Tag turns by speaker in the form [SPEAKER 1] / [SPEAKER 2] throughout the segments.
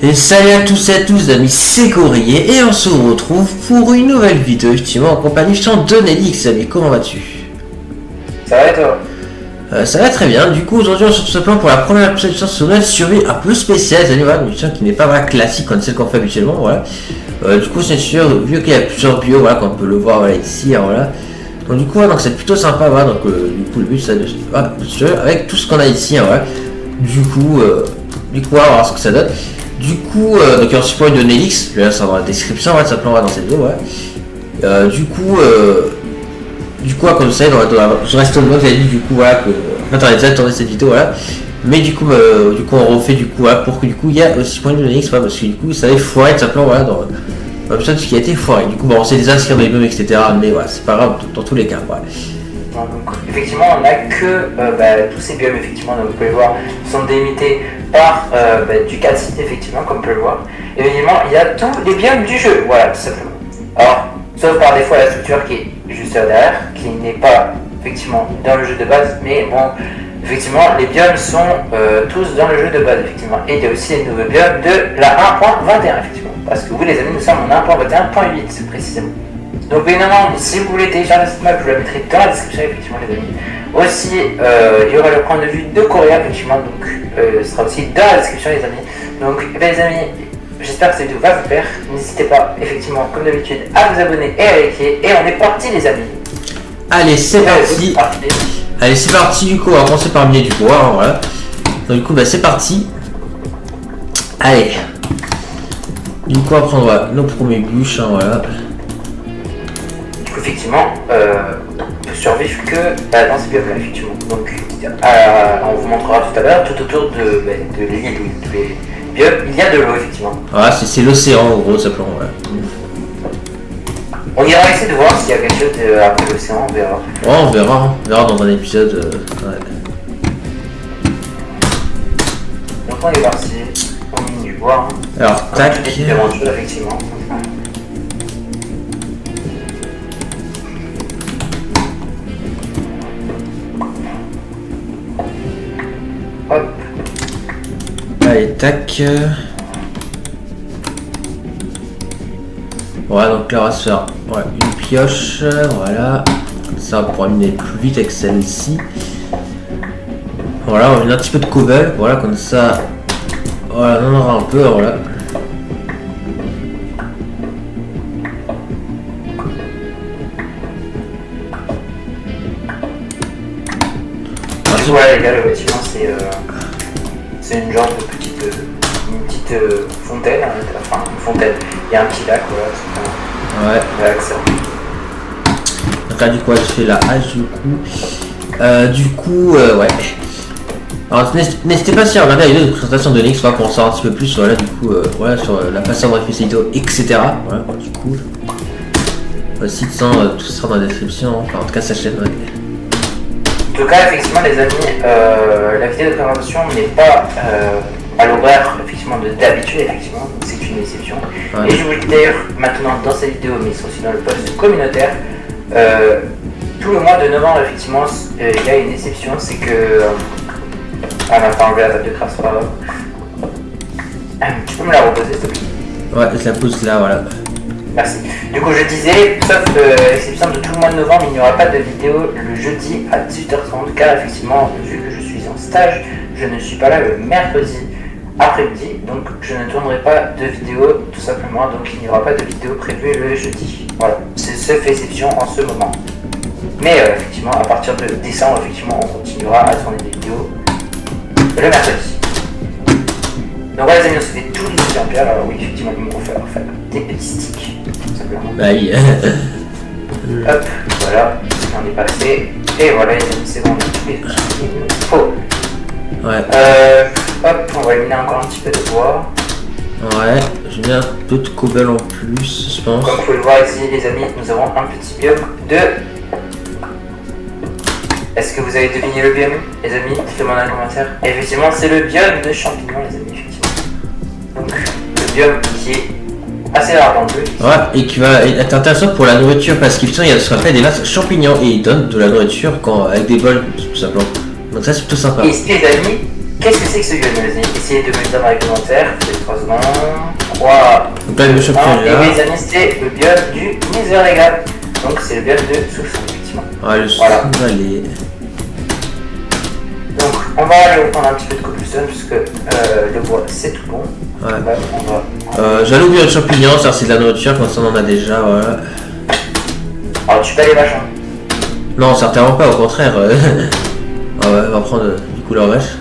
[SPEAKER 1] Et salut à tous et à tous amis, c'est Courrier et on se retrouve pour une nouvelle vidéo effectivement en compagnie de Nelix. Amis, comment vas-tu?
[SPEAKER 2] Ça va et toi?
[SPEAKER 1] Ça va très bien. Du coup aujourd'hui on se retrouve simplement pour la première épisode sur une survie un peu spéciale, voilà, une mission qui n'est pas vraiment classique comme celle qu'on fait habituellement, voilà. Du coup c'est sûr, vu qu'il y a plusieurs bios, voilà, qu'on peut le voir voilà, ici, hein, voilà. Donc du coup donc c'est plutôt sympa, voilà, donc du coup le but c'est de avec tout ce qu'on a ici, hein, voilà. Du coup on va voir ce que ça donne. Du coup, donc il y a un support de Nelix, le lien sera dans la description, ouais, ça plongera dans cette vidéo, ouais. Du coup, comme vous savez, je reste au mode, vous avez dit du coup, voilà, que en fait, on a déjà tourné cette vidéo, voilà. Mais du coup, on refait du coup, voilà, pour que du coup, il y a aussi point de Nelix, voilà, parce que du coup, ça avait foiré tout simplement, voilà, dans l'épisode ce qui a été foiré. Du coup, bon, on sait déjà ce qu'il y a dans les bums, etc. Mais voilà, c'est pas grave dans tous les cas, ouais.
[SPEAKER 2] Donc, effectivement, on n'a que tous ces biomes, effectivement, donc vous pouvez voir, sont délimités par du calcite, effectivement, comme on peut le voir. Et évidemment, il y a tous les biomes du jeu, voilà, tout simplement. Alors, sauf par défaut la structure qui est juste derrière, qui n'est pas, effectivement, dans le jeu de base, mais bon, effectivement, les biomes sont tous dans le jeu de base, effectivement. Et il y a aussi les nouveaux biomes de la 1.21, effectivement. Parce que vous, les amis, nous sommes en 1.21.8, précisément. Donc évidemment, si vous voulez télécharger cette map, je vous la mettrai dans la description, effectivement, les amis. Aussi, il y aura le point de vue de Correa, effectivement, donc ce sera aussi dans la description, les amis. Donc, les amis, j'espère que cette vidéo va vous plaire. N'hésitez pas, effectivement, comme d'habitude, à vous abonner et à liker. Et on est parti, les amis.
[SPEAKER 1] Allez, c'est parti. Allez, c'est parti, du coup, on va commencer par miner du bois, hein, voilà. Donc, du coup, c'est parti. Allez. Du coup, on va prendre nos premiers bûches, hein, voilà.
[SPEAKER 2] Effectivement, on peut survivre que dans ces biomes là, effectivement. Donc, on vous montrera tout à l'heure, tout autour de l'île où tous les biomes, il y a de l'eau, effectivement.
[SPEAKER 1] Ah, c'est l'océan, en gros, ça plomb, ouais.
[SPEAKER 2] On ira essayer de voir s'il y a quelque chose après l'océan, on verra.
[SPEAKER 1] Ouais, on verra dans un épisode. Ouais.
[SPEAKER 2] Donc, on est parti, on mine du bois. Hein.
[SPEAKER 1] Alors, tac.
[SPEAKER 2] Effectivement. Hop.
[SPEAKER 1] Allez, tac. Voilà, donc là on va se faire une pioche, voilà. Ça on pourra miner plus vite avec celle-ci. Voilà, on va mettre un petit peu de cobble, voilà, comme ça. Voilà, on en aura un peu, voilà.
[SPEAKER 2] Ouais, les gars, le bâtiment c'est une genre de petite fontaine, enfin une fontaine, il y a un petit lac, voilà,
[SPEAKER 1] ouais. Donc là, du coup, je fais la hache, du coup, ouais. Alors, n'hésitez pas à regarder la vidéo de présentation de Nix, pour en savoir un petit peu plus, voilà, du coup, voilà, sur la façon de réfléchir, etc. Voilà, du coup. Aussi, tout ça dans la description, enfin, en tout cas, sa chaîne, ouais.
[SPEAKER 2] En tout cas, effectivement, les amis, la vidéo de présentation n'est pas à l'horaire effectivement d'habitude, effectivement, c'est une exception. Ouais. Et je vous le dis d'ailleurs maintenant dans cette vidéo, mais aussi dans le post communautaire, tout le mois de novembre, effectivement, il y a une exception, c'est que. Ah, on n'a pas enlevé la table de crasse, pas grave. Tu peux me la reposer, s'il te plaît?
[SPEAKER 1] Ouais, je la pose là, voilà.
[SPEAKER 2] Merci. Du coup, je disais, sauf exception de tout le mois de novembre, il n'y aura pas de vidéo le jeudi à 18h30, car effectivement, vu que je suis en stage, je ne suis pas là le mercredi après-midi, donc je ne tournerai pas de vidéo tout simplement, donc il n'y aura pas de vidéo prévue le jeudi. Voilà, c'est cette exception en ce moment. Mais effectivement, à partir de décembre, effectivement, on continuera à tourner des vidéos le mercredi. Donc voilà les amis, on se fait tous les outils en pierre, alors oui, effectivement, il me faut faire des petits sticks, tout simplement.
[SPEAKER 1] Bah oui.
[SPEAKER 2] Hop, voilà, on est passé, et voilà les amis, c'est bon, on a tous les outils qu'il nous faut.
[SPEAKER 1] Ouais.
[SPEAKER 2] Hop, on va éliminer encore un petit peu de bois.
[SPEAKER 1] Ouais, j'ai mis un peu de cobble en plus, je pense.
[SPEAKER 2] Comme vous pouvez le voir ici, les amis, nous avons un petit biome de... Est-ce que vous avez deviné le biome, les amis? Dites-le-moi dans les commentaires. Et effectivement, c'est le biome de champignons, les amis, effectivement. Donc, le biome qui est assez rare dans le jeu.
[SPEAKER 1] Ouais, et qui va être intéressant pour la nourriture, parce qu'il y a ce qu'on appelle des masses champignons, et ils donnent de la nourriture avec des bols, tout simplement. Donc ça, c'est plutôt sympa.
[SPEAKER 2] Et les amis, Qu'est-ce que c'est que ce biomes? Essayez de me le dire dans les commentaires. C'est 3 secondes. 3,
[SPEAKER 1] Donc là, le championnat.
[SPEAKER 2] et oui, les amis, c'est le biome du Nether, les gars. Donc c'est le biome de sous-sol, effectivement.
[SPEAKER 1] Ouais, le
[SPEAKER 2] Voilà.
[SPEAKER 1] allez.
[SPEAKER 2] Donc on va aller reprendre un petit peu de cobblestone puisque le bois c'est tout bon.
[SPEAKER 1] Ouais.
[SPEAKER 2] On va...
[SPEAKER 1] J'allais oublier le champignon, ça c'est de la nourriture, comme ça on en a déjà, voilà.
[SPEAKER 2] Alors tu peux les vaches, hein.
[SPEAKER 1] Non, certainement pas, au contraire. Ah ouais, on va prendre du coup la vache.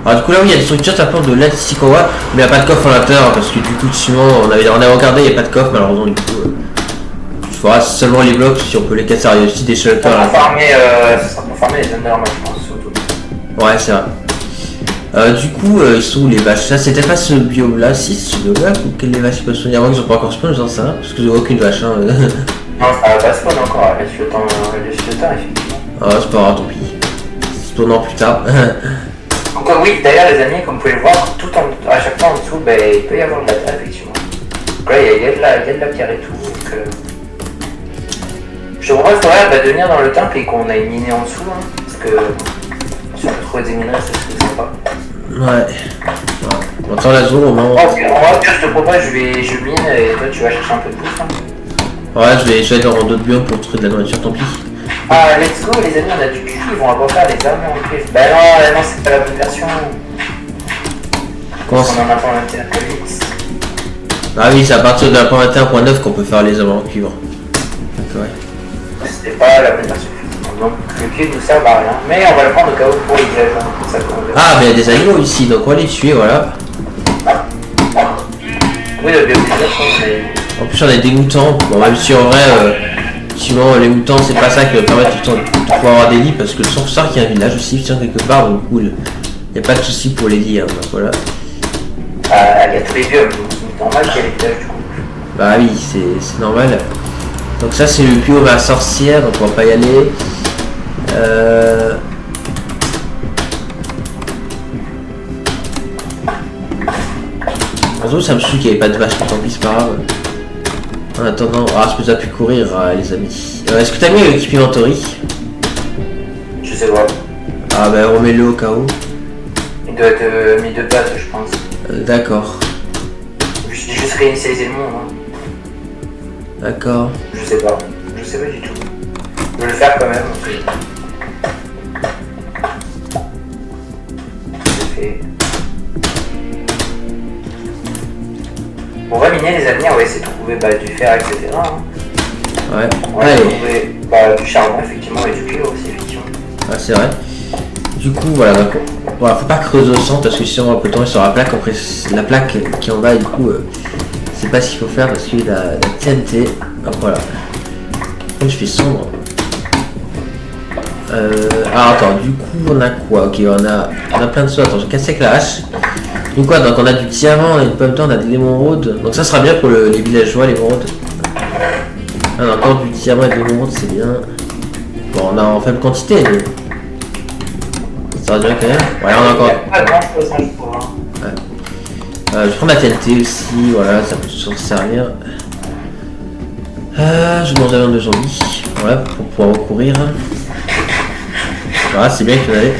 [SPEAKER 1] Alors du coup là oui, il y a des structures, ça porte de l'aide Sikowa, mais il n'y a pas de coffre à l'intérieur, parce que du coup sinon on avait regardé, il n'y a pas de coffre malheureusement du coup. Il faudra seulement les blocs si on peut les casser, il y a aussi des shelters
[SPEAKER 2] Ça
[SPEAKER 1] là.
[SPEAKER 2] sera pour farmer les Enderman, je pense, surtout.
[SPEAKER 1] Ouais, c'est vrai. Du coup, ils sont où les vaches? Ça, c'était pas ce biome là, si, ce biome là, ou quelles les vaches peuvent soigner avant qu'ils ont pas encore spawn, j'en sais rien, parce que j'ai aucune vache, hein.
[SPEAKER 2] Non, ça va pas spawn encore, laisse le temps, effectivement.
[SPEAKER 1] Ah, c'est pas grave, tant pis. Spawnant plus tard.
[SPEAKER 2] Donc oui, d'ailleurs les amis, comme vous pouvez le voir, à chaque fois en dessous, ben, il peut y avoir de la terre, effectivement. Donc là, il y a de la pierre et tout, donc... Je te propose quand même de venir dans le temple et qu'on aille miner en dessous, hein, parce que si on peut trouver des minerais, ça serait sympa.
[SPEAKER 1] Ouais. On attend la zone au moment.
[SPEAKER 2] En vrai, je te propose, je mine et toi tu vas chercher un peu de bouffe. Hein.
[SPEAKER 1] Ouais, je vais aller dans d'autres biomes pour trouver de la nourriture, tant pis.
[SPEAKER 2] Ah, let's go les amis, on a du cuivre, on va pas faire des armes en cuivre. Bah non, c'est pas la bonne version.
[SPEAKER 1] Comment
[SPEAKER 2] On
[SPEAKER 1] ça?
[SPEAKER 2] en a pas un intérêt vite.
[SPEAKER 1] Ah oui, c'est à partir de la 1.21.9 qu'on peut faire les hommes en cuivre. Donc ouais.
[SPEAKER 2] C'était pas la bonne version. Donc le cuivre nous sert à rien. Mais on va le prendre au cas où pour les villages. Hein, comme ça,
[SPEAKER 1] Ah, mais il y a des animaux ici, donc on va les tuer, voilà.
[SPEAKER 2] Oui, le biome des autres,
[SPEAKER 1] En plus, on a des moutons. Bon, même si en vrai, sinon les moutons, c'est pas ça qui va permettre tout le temps de pouvoir avoir des lits, parce que le sorcier qu'il y a un village aussi, tiens, quelque part, donc cool. Il n'y a pas de souci pour les lits, hein, donc voilà.
[SPEAKER 2] il y a tous les biomes, donc c'est normal qu'il y ait les villages du coup.
[SPEAKER 1] Bah oui, c'est normal. Donc ça, c'est le biome à sorcière, donc on va pas y aller. En ça me saoule qu'il n'y avait pas de vache, tant pis, c'est pas grave. En attendant, je peux pas pu courir, les amis. Est-ce que t'as mis l'équipe inventory?
[SPEAKER 2] Je sais pas.
[SPEAKER 1] Ah bah remets-le au cas où.
[SPEAKER 2] Il doit être mis de base, je pense.
[SPEAKER 1] D'accord.
[SPEAKER 2] J'ai juste réinitialisé le monde. Hein.
[SPEAKER 1] D'accord.
[SPEAKER 2] Je sais pas du tout. Je vais le faire quand même. C'est fait. On va miner les amis, on va essayer de trouver du fer, etc. Hein.
[SPEAKER 1] Ouais.
[SPEAKER 2] On va
[SPEAKER 1] Allez.
[SPEAKER 2] trouver du charbon effectivement et du cuivre aussi effectivement.
[SPEAKER 1] Ah c'est vrai. Du coup voilà, donc, voilà, faut pas creuser au centre parce que sinon on peut tomber sur la plaque. Après la plaque qui est en bas, du coup c'est pas ce qu'il faut faire parce qu'il y a la TNT. Hop voilà. Comme je fais sombre. Attends, du coup on a quoi? Ok, on a plein de choses. Attends, j'ai cassé avec la hache. Donc quoi, donc on a du diamant, on a une pomme on a des émeraudes. Donc ça sera bien pour les villageois, les émeraudes. On a encore du diamant et de l'émeraude, c'est bien. Bon, on a en faible quantité, mais ça va bien quand même. Ouais, on a encore.
[SPEAKER 2] Pas grand chose, hein, je crois.
[SPEAKER 1] Ouais. Je vais prendre la TNT aussi, voilà, ça peut toujours servir. Je mange un de zombies, voilà, pour pouvoir recourir. Voilà, c'est bien qu'il y en avait.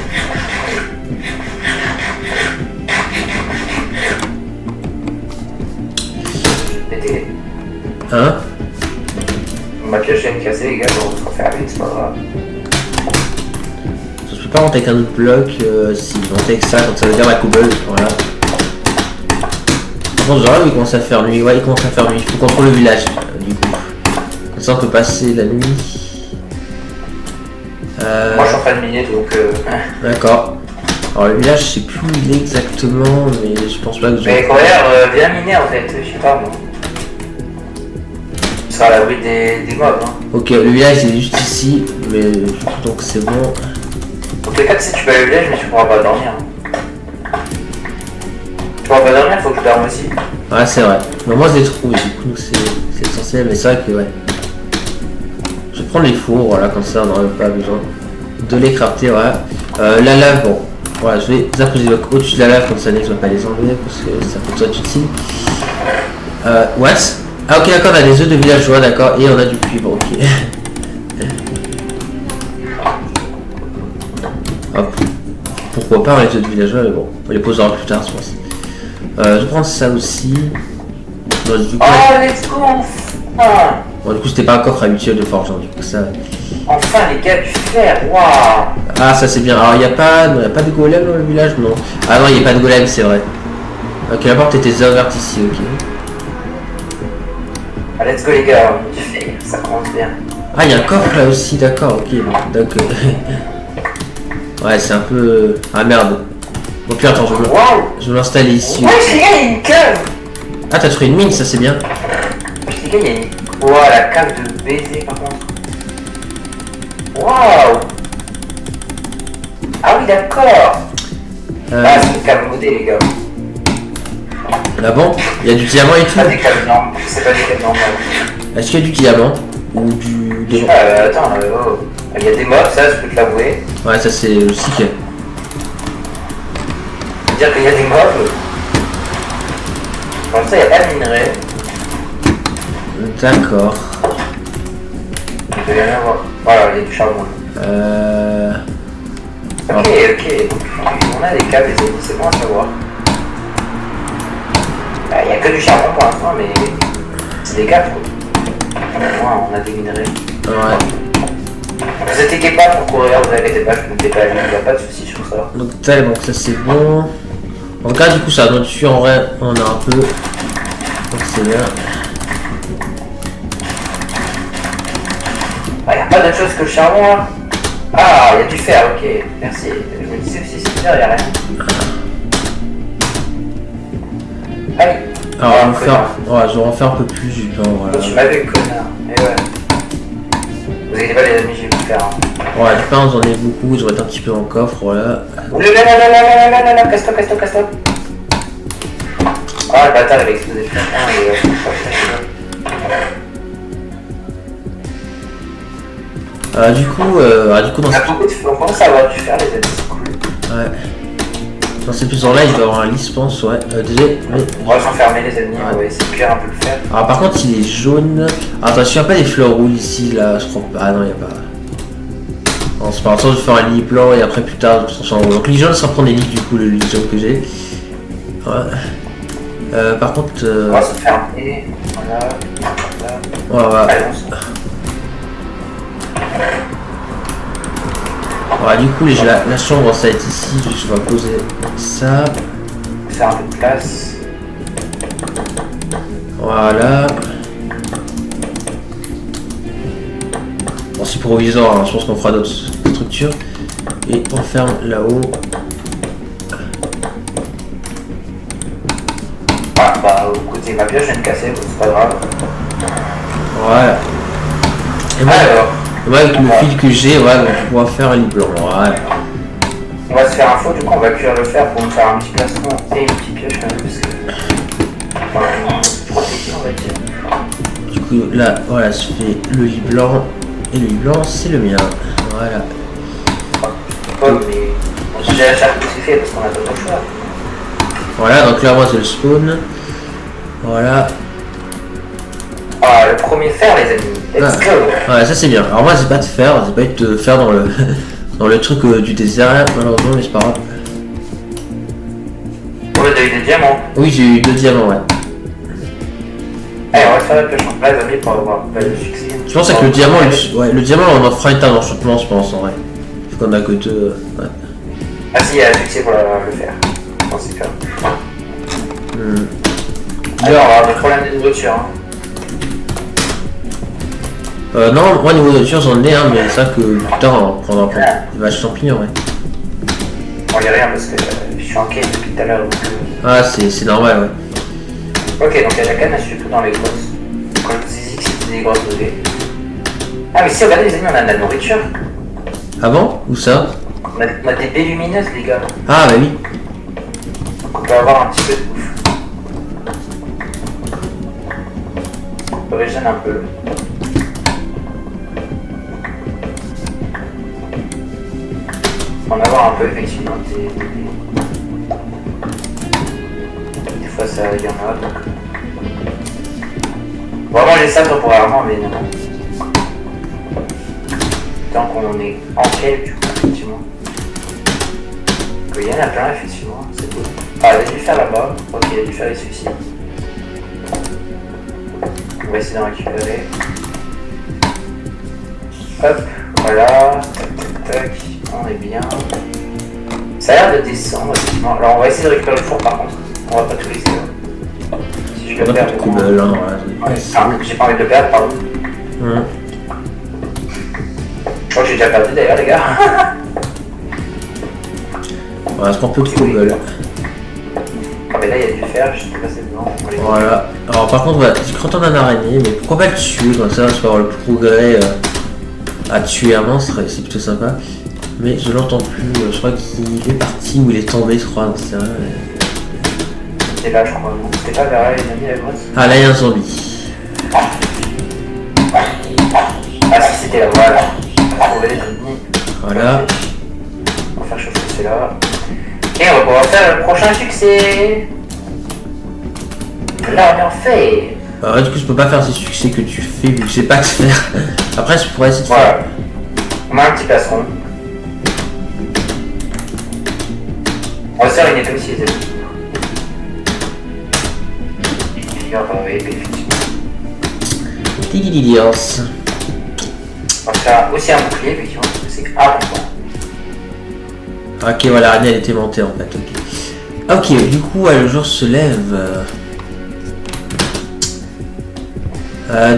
[SPEAKER 1] Hein?
[SPEAKER 2] Ma pioche vient de casser les gars, on va faire avec, c'est pas grave.
[SPEAKER 1] Je peux pas monter avec un autre bloc, si je monte avec ça, quand ça veut dire la cobble, voilà. Par contre, genre là, il commence à faire nuit, ouais, il commence à faire nuit, il faut contrôler le village, du coup. Comme ça, on peut passer la nuit.
[SPEAKER 2] Moi, je suis en train de miner, donc...
[SPEAKER 1] D'accord. Alors, le village, je sais plus où il est exactement, mais je pense pas que je...
[SPEAKER 2] Mais Coréer, viens miner, en fait, je sais pas, moi. Tu seras à l'abri des mobs, hein.
[SPEAKER 1] Ok, le village, il est juste ici, mais donc c'est bon.
[SPEAKER 2] En tout cas, tu sais, tu peux aller au village, mais tu pourras pas dormir. Hein. Tu pourras pas dormir, faut que je dorme aussi.
[SPEAKER 1] Ouais, c'est vrai. Mais moi, je les trouve, du coup, c'est essentiel, mais c'est vrai que, ouais. Je vais prendre les fours, voilà, comme ça, on n'aura pas besoin de les crafter, voilà. La lave, bon, voilà, je vais les apposer au-dessus de la lave, comme ça, Nick ne va pas les enlever, parce que ça peut être utile. What? Ah, ok, d'accord, on a des œufs de villageois, d'accord, et on a du cuivre, ok. Hop. pourquoi pas les autres villageois, mais bon, on les posera plus tard, je pense. Je vais prendre ça aussi. Bon, du coup,
[SPEAKER 2] Oh, let's go, enfin.
[SPEAKER 1] bon, du coup, c'était pas un coffre habituel de forgeant, du coup, ça.
[SPEAKER 2] Enfin, les gars, du fer, waouh.
[SPEAKER 1] Ah, ça c'est bien. Alors, il n'y a pas de golem dans le village, non. Ah non, il n'y a pas de golem, c'est vrai. Ok, la porte était ouverte ici, ok.
[SPEAKER 2] Ah, let's go, les gars, du fer, ça commence bien.
[SPEAKER 1] Ah, il y a un coffre là aussi, d'accord, ok. Donc, ouais, c'est un peu. Ah merde. Bon, puis attends,
[SPEAKER 2] Waouh.
[SPEAKER 1] je vais m'installer ici.
[SPEAKER 2] Ouais, les gars, il y a une cave.
[SPEAKER 1] Ah, t'as trouvé une mine, ça c'est bien.
[SPEAKER 2] Les gars, il y a une. Waouh, la cave de baiser, par contre. Waouh. Ah oui, d'accord. Ah, c'est une cave modée, les gars.
[SPEAKER 1] Ah bon, il y a du diamant et tout.
[SPEAKER 2] Pas des caves normales, c'est pas des caves normales.
[SPEAKER 1] Est-ce qu'il y a du diamant ou du diamant?
[SPEAKER 2] Attends, oh. Il y a des mobs, ça, je peux te l'avouer.
[SPEAKER 1] Ouais, ça c'est logique.
[SPEAKER 2] Dire qu'il y a des mobs. Comme ça, il n'y a pas de minerai.
[SPEAKER 1] D'accord.
[SPEAKER 2] Il doit y en avoir. Voilà, il y a du charbon. Ok, ok. Donc, on a des caves, les amis, c'est bon à savoir. Il n'y a que du charbon pour l'instant, mais c'est des caves, quoi. Au moins, on a des minerais.
[SPEAKER 1] Ouais.
[SPEAKER 2] Vous inquiétez pas pour courir, vous inquiétez pas, je ne fais pas, il n'y a pas de soucis sur ça.
[SPEAKER 1] Donc tel, donc ça c'est bon. En tout cas, du coup, ça doit dessus en vrai, on a un peu. Donc c'est bien.
[SPEAKER 2] Ah, il n'y a pas d'autre chose que le charbon, là. Ah, il y a du fer, ok, merci. Je me disais aussi, c'est bizarre, il n'y a rien. Allez.
[SPEAKER 1] Alors, on va faire. Ouais, je vais en faire un peu plus du pain, voilà.
[SPEAKER 2] Tu m'avais, connard. Et ouais. Vous inquiétez pas, les amis, je vais vous faire. Hein.
[SPEAKER 1] Ouais, du pain, j'en ai beaucoup, je vais mettre un petit peu en coffre, voilà.
[SPEAKER 2] Là, casse-toi, casse-toi, casse-toi. Ah, le bâtard, il a explosé.
[SPEAKER 1] Du coup, dans
[SPEAKER 2] On a beaucoup de feu, on commence à avoir du fer, les amis, c'est cool.
[SPEAKER 1] Ouais. Dans cet épisode-là, il doit y avoir un lit, je pense, ouais. Désolé, mais.
[SPEAKER 2] On va s'enfermer, les amis, on va essayer de cuire un peu le fer.
[SPEAKER 1] Alors, par contre, il est jaune. Ah, attends, je suis pas des fleurs rouges ici, là, je crois pas. Ah non, il n'y a pas. Non, c'est pas grave, je vais faire un lit blanc et après, plus tard, je transforme en rouge. Donc, les jaunes, ça prend des lits, du coup, le lit jaune que j'ai. Ouais. Par contre.
[SPEAKER 2] On va se fermer. Voilà.
[SPEAKER 1] Voilà.
[SPEAKER 2] Allez, on se...
[SPEAKER 1] Voilà, du coup, la chambre, ça va être ici. Je vais poser ça.
[SPEAKER 2] Faire un peu de place.
[SPEAKER 1] Voilà. Bon, c'est provisoire, hein. Je pense qu'on fera d'autres structures. Et on ferme là-haut.
[SPEAKER 2] Ah, bah, écoutez, ma pioche, je viens de casser, c'est pas grave.
[SPEAKER 1] Voilà. Et moi,
[SPEAKER 2] Alors,
[SPEAKER 1] avec le fil que j'ai, ouais, donc on va faire un lit blanc. Ouais.
[SPEAKER 2] on va se faire un faux, du coup, on va cuire le fer pour me faire un petit placement et une petite pioche, parce que... Voilà, protection, on va dire.
[SPEAKER 1] Du coup, là, voilà, je fais le lit blanc. Et le lit blanc, c'est le mien. Voilà.
[SPEAKER 2] Bon, mais on s'est déjà faire tout ce fait parce qu'on a pas le choix.
[SPEAKER 1] Voilà, donc là, moi, c'est le spawn. Voilà.
[SPEAKER 2] Ah, le premier fer, les amis. Let's go.
[SPEAKER 1] Ouais, ça c'est bien. Alors moi, c'est pas de fer, c'est pas de faire dans le dans le truc du désert là, malheureusement, mais c'est pas grave.
[SPEAKER 2] On a eu des diamants.
[SPEAKER 1] Oui, j'ai eu 2 diamants, ouais.
[SPEAKER 2] Allez, on va faire la pioche en place, les amis, pour avoir le succès.
[SPEAKER 1] Je pense que le diamant, le diamant, on en fera une table d'enchantement, je pense, en vrai. Vu qu'on a que 2. Ouais.
[SPEAKER 2] Ah si, il y a le succès pour le faire. Je pense que c'est faire. Alors, on va avoir des problèmes de nourriture. Hein.
[SPEAKER 1] Non, moi niveau nourriture j'en ai un, mais c'est ça que plus tard on prendra des vaches champignons, ouais.
[SPEAKER 2] On y rien parce que je suis en quête depuis tout à l'heure. Donc,
[SPEAKER 1] Ah, c'est normal, ouais.
[SPEAKER 2] ok, donc il y a la canne à sucre dans les grosses. Quand je vous ai dit que c'était des grosses brûlées. Ah, mais si, regardez les amis, on a de la nourriture.
[SPEAKER 1] Ah bon? Où ça?
[SPEAKER 2] On a des baies lumineuses, les gars.
[SPEAKER 1] Ah, bah oui.
[SPEAKER 2] Donc on peut avoir un petit peu de bouffe. On régène un peu. On va avoir un peu effectivement des fois ça il y en a donc. On va manger ça temporairement mais non. Tant qu'on est en quête du coup effectivement. Il y en a plein, effectivement, c'est cool. Ah, il a dû faire là-bas. Ok, il a dû faire les celui-ci. On va essayer d'en récupérer. Hop, voilà. Tac, tac, tac. On est bien. Ça a l'air de descendre, effectivement. Alors, on va essayer de récupérer le four, par contre. On va pas tout laisser. Si je le perds,
[SPEAKER 1] coup de là,
[SPEAKER 2] j'ai pas envie de le perdre, pardon. Je crois que j'ai déjà perdu d'ailleurs, les gars.
[SPEAKER 1] On va se prendre un peu de cobble.
[SPEAKER 2] Ah, mais là, il y a du fer, je sais pas si c'est dedans.
[SPEAKER 1] Voilà. Alors, par contre, voilà, je crois un araignée, mais pourquoi pas le tuer comme ça, je peux avoir le progrès à tuer un monstre, c'est plutôt sympa. Mais je l'entends plus, je crois qu'il est parti ou il est tombé, je crois, c'est vrai.
[SPEAKER 2] C'est là, je crois. C'était pas vers là, les amis, la grosse.
[SPEAKER 1] Ah, là, il y a un zombie.
[SPEAKER 2] Ah, si, c'était là, voilà. Trouver les ennemis.
[SPEAKER 1] Voilà.
[SPEAKER 2] On va faire chauffer celui-là. Et on va pouvoir faire le prochain succès. Là, on est en fait.
[SPEAKER 1] Alors, du coup, je peux pas faire ces succès que tu fais vu que je sais pas te faire. Après, je pourrais essayer de
[SPEAKER 2] Voilà.
[SPEAKER 1] faire.
[SPEAKER 2] On a un petit plastron. On va se faire une étoile aussi, les amis. Et on va envoyer les effectivement.
[SPEAKER 1] Tidididios.
[SPEAKER 2] On va faire aussi un bouclier, effectivement, parce que c'est important.
[SPEAKER 1] Ok, voilà, l'araignée elle était montée en fait. Ok, ok, du coup, le jour se lève.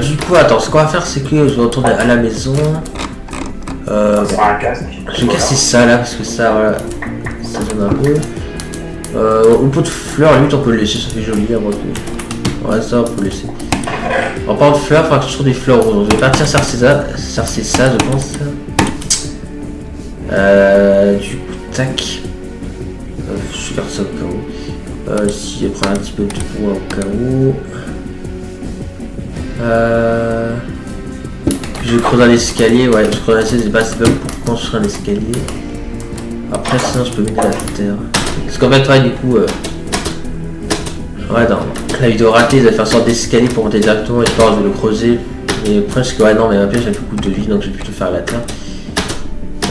[SPEAKER 1] Du coup, attends, ce qu'on va faire, c'est que je vais retourner à la maison.
[SPEAKER 2] On sera un casque.
[SPEAKER 1] Je vais casser ça là, parce que ça, voilà, ça donne un peu. Au pot de fleurs, limite, on peut le laisser, ça fait joli à moi. Ouais, ça, on peut le laisser. En parlant de fleurs, il faudra que je trouve des fleurs roses. Je vais partir chercher ça, je pense. Du coup, tac. Je garde ça au cas où. Si je prends un petit peu de bois au cas où. Je creuse un escalier, ouais, je creuse des bases blocs pour construire un escalier. Après, sinon, je peux mettre la terre. Parce qu'en fait, ouais, du coup. Ouais, dans la vidéo ratée, ils avaient fait une sorte d'escalier pour monter directement et je pense que je vais le creuser. Mais presque, ouais, non, mais ma pièce, j'ai beaucoup de vie donc je vais plutôt faire la terre.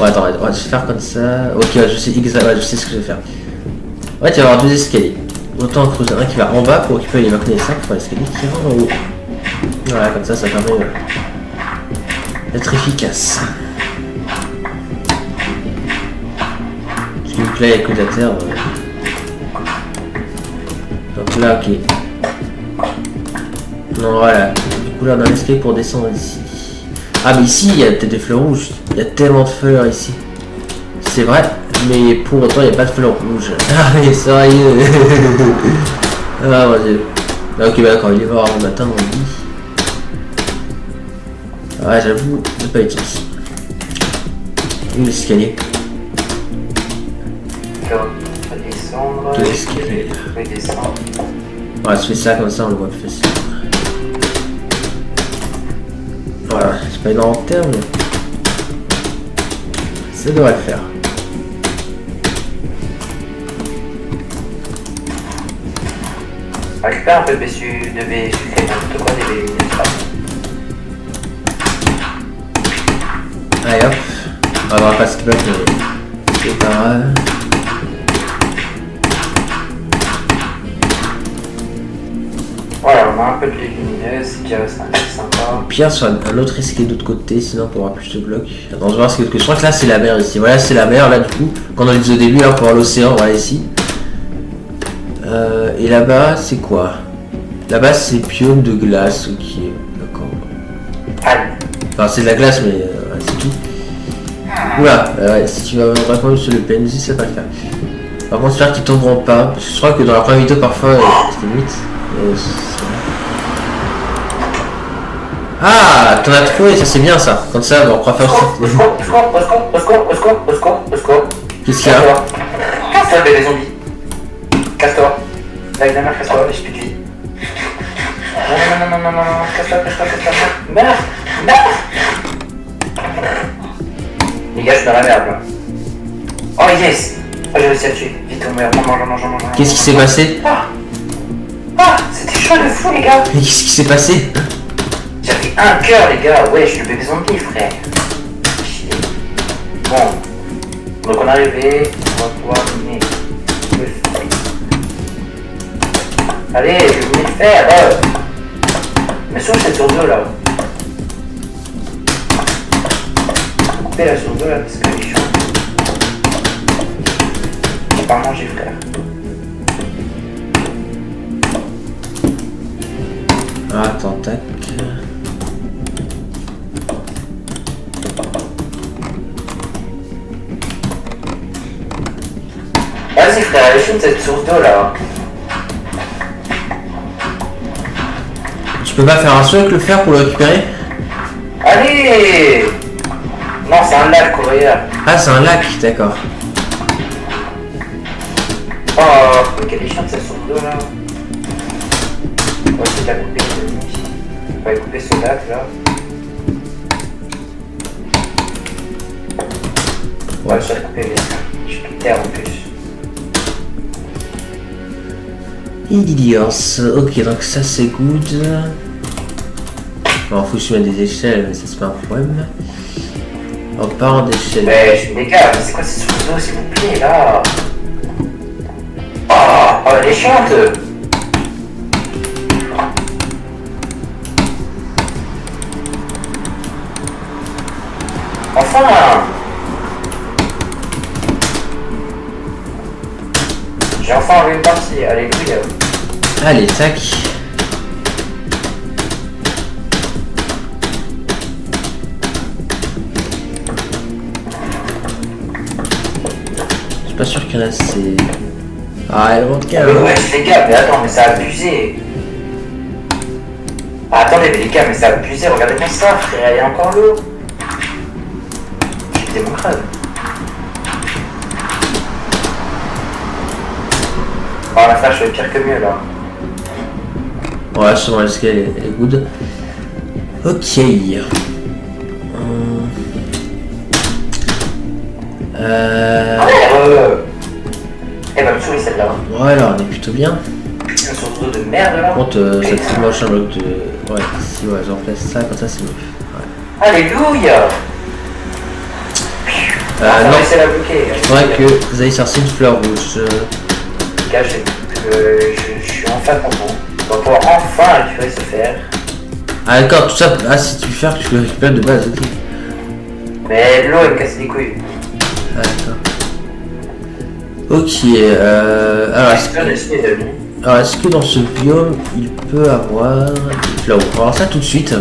[SPEAKER 1] Ouais, attends, on va se faire comme ça. Ok, ouais, je sais exactement, ouais, je sais ce que je vais faire. Ouais, tu vas avoir deux escaliers. Autant en creuser un qui va en bas pour récupérer les marques ça pour l'escalier qui va en haut. Voilà, comme ça permet d'être efficace. Parce que là, il n'y a que de la terre. Donc là, ok. Non, voilà. Du coup, là, on a un escalier pour descendre ici. Ah, mais ici, il y a peut-être des fleurs rouges. Il y a tellement de fleurs ici. C'est vrai, mais pour autant, il n'y a pas de fleurs rouges. Ah, mais sérieux. Ah, mon dieu. Ok, bah d'accord, il est voir le matin dans le lit. Ouais, j'avoue, c'est pas utile. Où l'escalier?
[SPEAKER 2] On va descendre.
[SPEAKER 1] De l'escalier.
[SPEAKER 2] On va descendre.
[SPEAKER 1] Ouais, je fais ça comme ça, on le voit plus facile. Voilà, c'est pas énorme en termes, mais ça devrait le faire.
[SPEAKER 2] On récupère un peu de baies sucrées, n'importe quoi, des baies minutes.
[SPEAKER 1] Allez hop, on va avoir pas ce bloc, mais c'est pas grave.
[SPEAKER 2] Voilà, on a un peu de lumineuse, c'est déjà sympa.
[SPEAKER 1] Au pire, sur un autre escalier de l'autre côté, sinon on aura plus de blocs. Attends, je vais voir ce que je crois que là c'est la mer ici. Voilà, c'est la mer là du coup. Quand on a dit au début, là pour voir l'océan, voilà ici. Et là-bas, c'est quoi? Là-bas, c'est biome de glace, ok, d'accord. Enfin, c'est de la glace, mais c'est tout. Oula, ouais, si tu vas vraiment sur le PNJ, ça va le faire. Par contre, j'espère qu'ils tomberont pas. Parce que je crois que dans la première vidéo, parfois, c'était limite. Ah, t'en as trouvé, ça c'est bien ça. Comme ça, on pourra faire ça.
[SPEAKER 2] Au secours.
[SPEAKER 1] Qu'est-ce qu'il y a?
[SPEAKER 2] Casse-toi, bébé zombie. Casse-toi. Avec la mère, casse-toi, j'ai plus de vie. Non, casse-toi. Merde. Les gars, je suis dans la merde là. Oh yes. Oh, j'ai réussi à le tuer. Vite, on meurt. Mange.
[SPEAKER 1] Qu'est-ce qui s'est passé?
[SPEAKER 2] Ah, c'était chaud de fou, les gars.
[SPEAKER 1] Mais qu'est-ce qui s'est passé?
[SPEAKER 2] J'avais un cœur, les gars. Ouais, je suis le bébé zombie, frère. Bon. Donc on est arrivé, on va pouvoir miner. Allez, je vais le faire. Mais sur cette sur 2 là. Couper la sur 2 là parce qu'elle est chiante. J'ai pas mangé frère.
[SPEAKER 1] Attends, tac.
[SPEAKER 2] Vas-y frère, elle est chiante cette source d'eau là.
[SPEAKER 1] Tu peux pas faire un saut avec le fer pour le récupérer?
[SPEAKER 2] Allez. Non, c'est un lac coréen.
[SPEAKER 1] Ah, c'est un lac, d'accord.
[SPEAKER 2] Oh, mais quelle est chiante cette source d'eau là. On va essayer de la couper les amis. On va couper ce lac là. On va essayer de couper les seins. Je suis tout terre en plus.
[SPEAKER 1] Idiots. Ok, donc ça c'est good. Bon, faut que je mette des échelles, mais ça c'est pas un problème. On part en échelle.
[SPEAKER 2] Mais je les gars, mais c'est quoi cette source d'eau s'il vous plaît là? Oh, elle est chiante. Enfin. J'ai enfin enlevé une partie, alléluia.
[SPEAKER 1] Allez, tac. Je suis pas sûr qu'il y en a assez. Ah, elle monte
[SPEAKER 2] Mais ouais, les gars, mais attends, mais ça a abusé. Ah, attendez, mais les gars, mais ça a abusé, regardez-moi ça, frère, il y a encore l'eau. J'ai pété mon crâne. Oh, la flash est pire que mieux là.
[SPEAKER 1] Ouais, sûrement la scale est good. Ok.
[SPEAKER 2] Elle va me saouler celle-là.
[SPEAKER 1] Voilà, on est plutôt bien.
[SPEAKER 2] Une source d'eau de merde là.
[SPEAKER 1] Par contre, ça te moche un bloc de. Ouais, si, ouais, j'en place ça, comme ça c'est mieux. Ouais.
[SPEAKER 2] Alléluia. On va
[SPEAKER 1] non,
[SPEAKER 2] essayer de la bloquer.
[SPEAKER 1] il faudrait que vous ayez chercher une fleur rouge.
[SPEAKER 2] Les gars, je suis enfin content. On va pouvoir enfin récupérer ce fer.
[SPEAKER 1] Ah, d'accord, tout ça. Ah, si tu fais, tu le récupères de base, ok.
[SPEAKER 2] Mais l'eau elle me casse les couilles.
[SPEAKER 1] Ah, d'accord. Ok, alors est-ce que dans ce biome il peut avoir des fleurs rouges? On va voir ça tout de suite.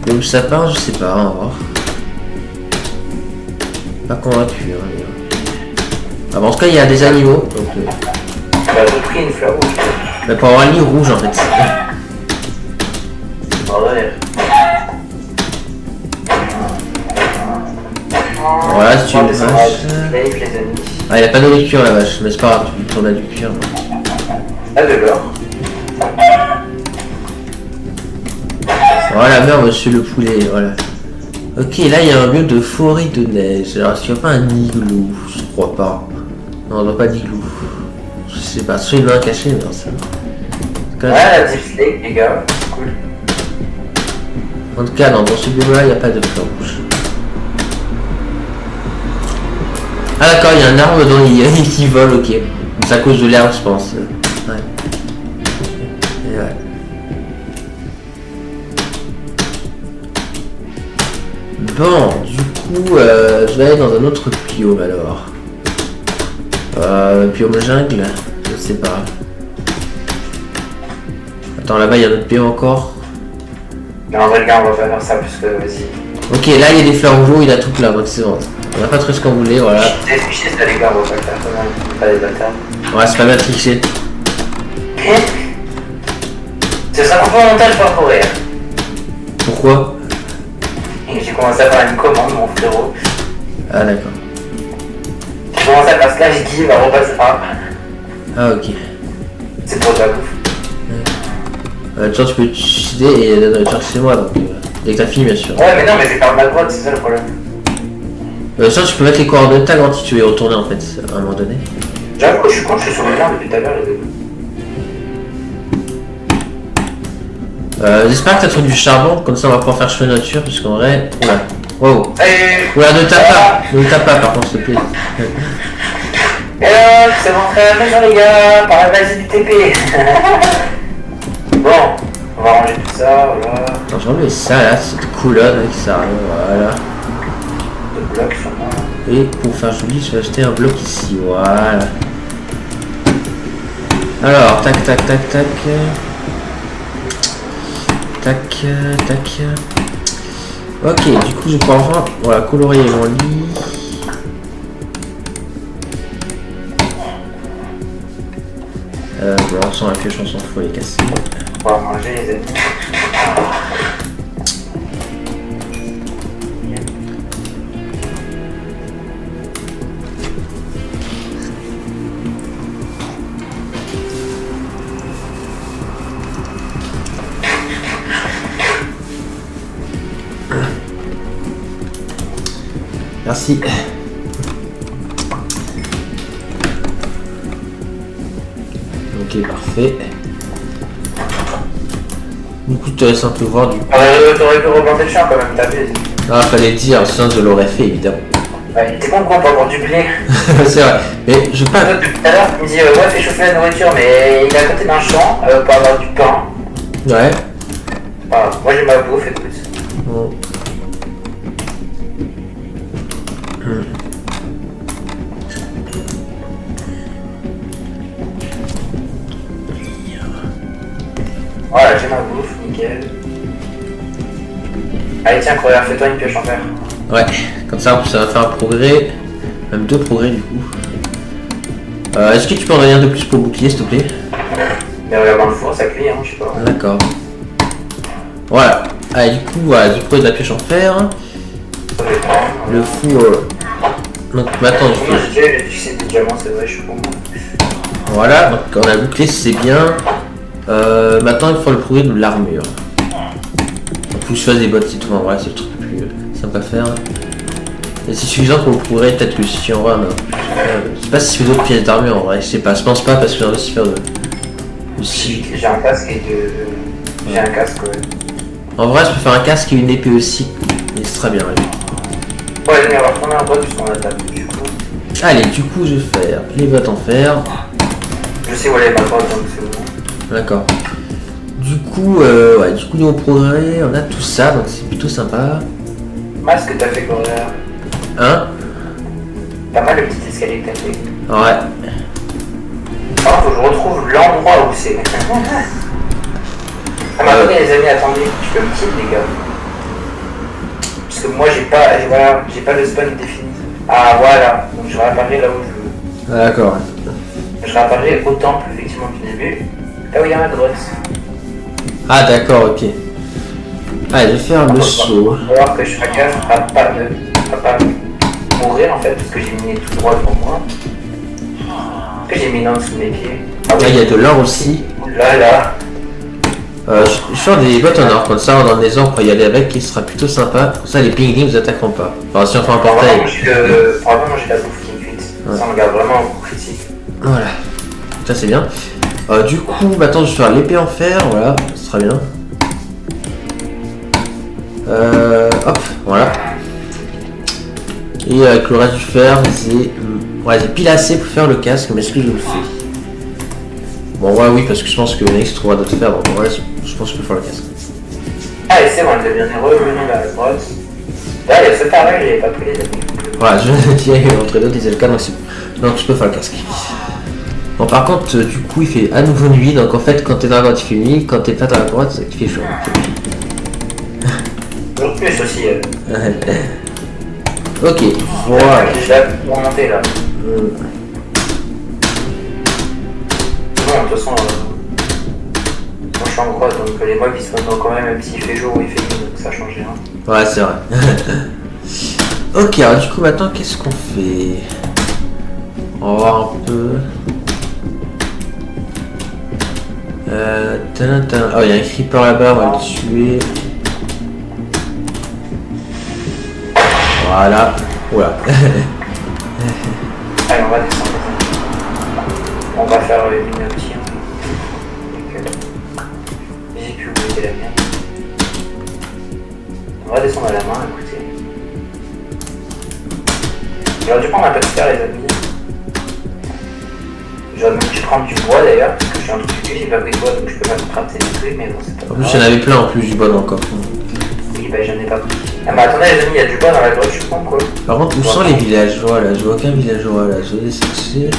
[SPEAKER 1] Le sapin, je sais pas, on va voir. Pas convaincu. Hein, ah, bon, en tout cas, il y a des animaux. Donc,
[SPEAKER 2] j'ai pris une fleur rouge.
[SPEAKER 1] mais pour avoir un lit rouge en fait.
[SPEAKER 2] Ouais.
[SPEAKER 1] Voilà, si tu
[SPEAKER 2] On
[SPEAKER 1] veux.
[SPEAKER 2] va descendre à Slave, les amis.
[SPEAKER 1] Ah, il n'y a pas de nourriture la vache, mais c'est pas grave, tu tournes à du cuir.
[SPEAKER 2] Ah, de l'or.
[SPEAKER 1] Voilà, merde, monsieur le poulet, voilà. Ok, là il y a un lieu de forêt de neige. Alors, est-ce qu'il n'y a pas un igloo? Je crois pas. Non, on n'a pas d'igloo. Je sais pas, soit il va caché, mais non, ça.
[SPEAKER 2] Ouais, la Deep Slave, les gars. Cool.
[SPEAKER 1] En tout cas, non, dans ce biome-là, il n'y a pas de fleurs rouges. Ah d'accord, il y a un arbre dont il qui vole, ok. C'est à cause de l'herbe, je pense. Ouais. Et ouais. Bon, du coup, je vais aller dans un autre biome alors. Biome jungle, je sais pas. Attends, là-bas il y a un autre biome encore.
[SPEAKER 2] Mais en vrai, les gars, on va pas faire ça parce que vas-y.
[SPEAKER 1] Ok, là il y a des fleurs rouges, il a tout là, donc c'est bon. On a pas trop ce qu'on voulait, voilà.
[SPEAKER 2] J'ai triché ça, les gars, on va pas le faire quand même. Pas des bâtards.
[SPEAKER 1] Ouais, c'est pas bien triché.
[SPEAKER 2] Ce sera pour mon montage par courir.
[SPEAKER 1] Pourquoi?
[SPEAKER 2] J'ai commencé à faire une commande, mon frérot.
[SPEAKER 1] Ah d'accord.
[SPEAKER 2] J'ai commencé à faire slash give, va repasser.
[SPEAKER 1] Ah ok.
[SPEAKER 2] C'est pour de la bouffe.
[SPEAKER 1] Genre tu peux te suicider et la nourriture chez moi, donc dès que t'as fini bien sûr.
[SPEAKER 2] Ouais, mais non, mais je vais faire de la grotte, c'est ça le problème.
[SPEAKER 1] Ça tu peux mettre les coordonnées de ta grotte si tu veux y retourner en fait, à un moment donné.
[SPEAKER 2] J'avoue, je suis con, je suis sur le terrain depuis tout à l'heure, les deux.
[SPEAKER 1] J'espère que t'as trouvé du charbon, comme ça on va pouvoir faire chauffer la nature, puisqu'en vrai... Oula. Wow.
[SPEAKER 2] Salut.
[SPEAKER 1] Ouais, ne tape pas. Ne tape pas par contre, s'il te plaît.
[SPEAKER 2] Hello, c'est mon frère, bonjour les gars, par la base du TP. Bon, on va ranger tout ça, voilà.
[SPEAKER 1] Attends, je remets ça là, cette colonne avec ça. Voilà.
[SPEAKER 2] Deux blocs sûrement.
[SPEAKER 1] Et pour faire joli, je vais acheter un bloc ici. Voilà. Alors, tac, tac, tac, tac. Tac, tac. Ok, du coup, je peux enfin voilà, colorier mon lit. Bon, sans la pioche, on s'en fout, les casser.
[SPEAKER 2] On va manger les amis.
[SPEAKER 1] Merci. Ok, parfait. Du coup, je te laisse un peu voir du coup.
[SPEAKER 2] T'aurais pu replanter le champ quand même, t'as vu.
[SPEAKER 1] Ah, fallait dire, sinon je l'aurais fait évidemment.
[SPEAKER 2] Ouais, t'es bon quoi pour avoir du blé.
[SPEAKER 1] C'est vrai. Mais je pas.
[SPEAKER 2] Tout à l'heure, il me dit ouais, fais chauffer la nourriture, mais il est à côté d'un champ pour avoir du pain.
[SPEAKER 1] Ouais.
[SPEAKER 2] Voilà, moi j'ai ma bouffe, écoute.
[SPEAKER 1] Bon.
[SPEAKER 2] Voilà, j'ai ma bouffe, nickel. Allez, tiens, Coréa, fais-toi une pioche en fer.
[SPEAKER 1] Ouais. Comme ça va faire un progrès. Même 2 progrès du coup. Est-ce que tu peux en donner un de plus pour le bouclier s'il te plaît?
[SPEAKER 2] Mais regarde dans le four, ça cuit, hein, je sais pas.
[SPEAKER 1] D'accord. Voilà. Allez, du coup, voilà, j'ai trouvé de la pioche en fer.
[SPEAKER 2] Ça fait pas.
[SPEAKER 1] Le four. Donc maintenant, je
[SPEAKER 2] Moi,
[SPEAKER 1] fais.
[SPEAKER 2] j'ai fixé des diamants, c'est vrai, je suis con.
[SPEAKER 1] Voilà, donc on a bouclé, c'est bien. Maintenant, il faut le progrès de l'armure. Il faut que je fasse des bottes et tout. Voilà, c'est le truc le plus simple à faire. Et c'est suffisant pour le progrès, peut-être que si on va. Je sais pas si je fais d'autres pièces d'armure en vrai, je sais pas, je pense pas parce que j'ai aussi faire de.
[SPEAKER 2] J'ai un casque et de. J'ai un casque, ouais.
[SPEAKER 1] En vrai, je peux faire un casque et une épée aussi. Et c'est très bien. Allez.
[SPEAKER 2] Ouais, mais on va prendre un boîte puisqu'on a table du coup.
[SPEAKER 1] Allez, du coup, je vais faire les bottes en fer.
[SPEAKER 2] Je sais où elle est ma boîte donc c'est bon.
[SPEAKER 1] D'accord. Du coup, ouais, du coup, niveau progrès, on a tout ça, donc c'est plutôt sympa.
[SPEAKER 2] Mal ce que t'as fait, Coréa.
[SPEAKER 1] Hein?
[SPEAKER 2] Pas mal le petit escalier que t'as fait.
[SPEAKER 1] Ouais.
[SPEAKER 2] Par contre, faut que je retrouve l'endroit où c'est. Ah, mais attendez, les amis, attendez, je peux me kill, les gars. Parce que moi, j'ai pas le spawn défini. Ah, voilà, donc je réapparais là où je veux.
[SPEAKER 1] D'accord.
[SPEAKER 2] Je réapparais au temple, effectivement, du début. Là où il y a ma grotte.
[SPEAKER 1] Ah, d'accord, ok. Allez, je vais faire le saut.
[SPEAKER 2] Il faut voir que je fasse gaffe à pas mourir en fait, parce que j'ai mis tout droit pour moi. Que j'ai mis dans sous mes pieds. Ah
[SPEAKER 1] Là, il y a de l'or aussi.
[SPEAKER 2] Là, là.
[SPEAKER 1] Je vais faire des bottes en or, comme ça, dans les or, pour y aller avec, qui sera plutôt sympa. Comme ça, les pingouins vous attaqueront pas. Enfin, si on fait un portail.
[SPEAKER 2] Probablement, j'ai la bouffe qui me cuite. Ça, on regarde vraiment au coup critique.
[SPEAKER 1] Voilà. Ça, c'est bien. Du coup, maintenant, je vais faire l'épée en fer. Voilà, ce sera bien. Hop, voilà. Et avec le reste du fer, j'ai pile assez pour faire le casque, mais est-ce que je le fais? Bon, ouais, oui, parce que je pense que Nix trouvera d'autres fer, donc ouais, je pense que je peux faire le casque.
[SPEAKER 2] Ah, et c'est bon, elle devient revenue vers la grotte. Là, il y a ce pareil, j'avais pas pris les amis.
[SPEAKER 1] Voilà, je tiens entre les deux, disait le cas, donc, donc je peux faire le casque. Bon, par contre, du coup, il fait à nouveau nuit, donc en fait, quand t'es dans la grotte, il fait nuit, quand t'es pas dans la grotte, il fait chaud.
[SPEAKER 2] Toujours plus aussi.
[SPEAKER 1] Ok, voilà.
[SPEAKER 2] Je l'ai pour monter là. Bon, de toute façon, moi je suis en grotte, donc les mobs ils se font quand même s'il fait jour ou il fait nuit, donc ça change rien.
[SPEAKER 1] Ouais, c'est vrai. Ok, alors du coup, maintenant, qu'est-ce qu'on fait? On va voir un peu. Oh, il y a un creeper là-bas, on va le tuer. Voilà. Oula.
[SPEAKER 2] Allez, on va descendre. On va faire une option. J'ai pu oublier la mienne. On va descendre à la main, écoutez. J'aurais dû prendre un peu de fer, les amis. J'aurais même dû prendre du bois d'ailleurs, parce que je suis un truc du cul, j'ai pas pris de bois donc je peux pas me crafter des trucs, mais bon, c'est pas
[SPEAKER 1] En plus, il y en avait plein en plus du bon encore.
[SPEAKER 2] Oui, bah j'en ai pas pris. Ah, mais attendez, les amis, il y a du bois dans la grotte, je suis con quoi.
[SPEAKER 1] Par contre, où sont les villageois là? Je vois aucun villageois là. Je vais chercher.